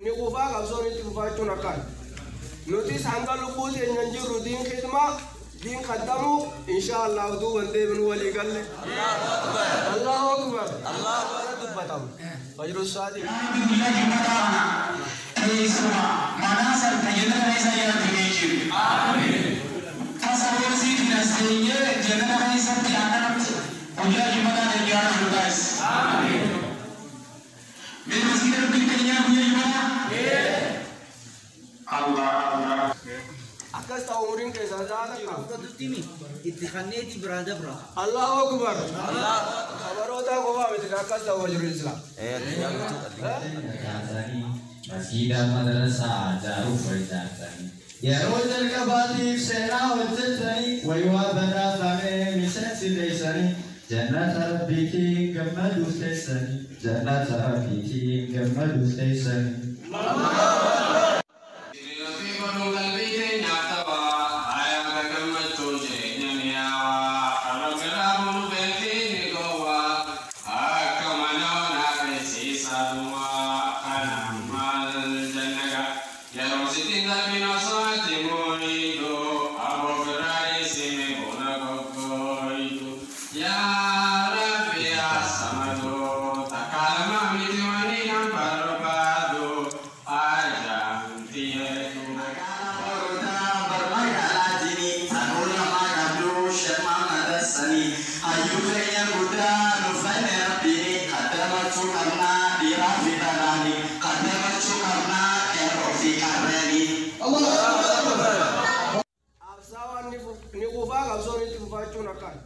ni kufa qabsoo ni tufaachuun akkan nuti hanga lubbuu teenyan jirru diin khidma diin khaddamu inshallah duuban deebinu walii galle Allahu akbar Allahu akbar fajru saadi manasal tayyana raisa ya tumeji amin tasawwusi dinasiyye jannah raisa tiana uja jumada ya guys amin मेरे सीधे रुपये कहीं आप ये युवा Allah Allah akas tahu orang ke sana tak betul timi ittihannya di berada bro Allahu Akbar Allah kabar otak kau apa itu akas tahu wajib Islam masjid madrasah jauh berjatani ya rojan kabati sena wajatani wajwa bana kami misal silesani Jannat Rabbiki Gammadu Sesani Jannat Rabbiki Gammadu Sesani ni kufa qabsoo ni tufaachuun akkan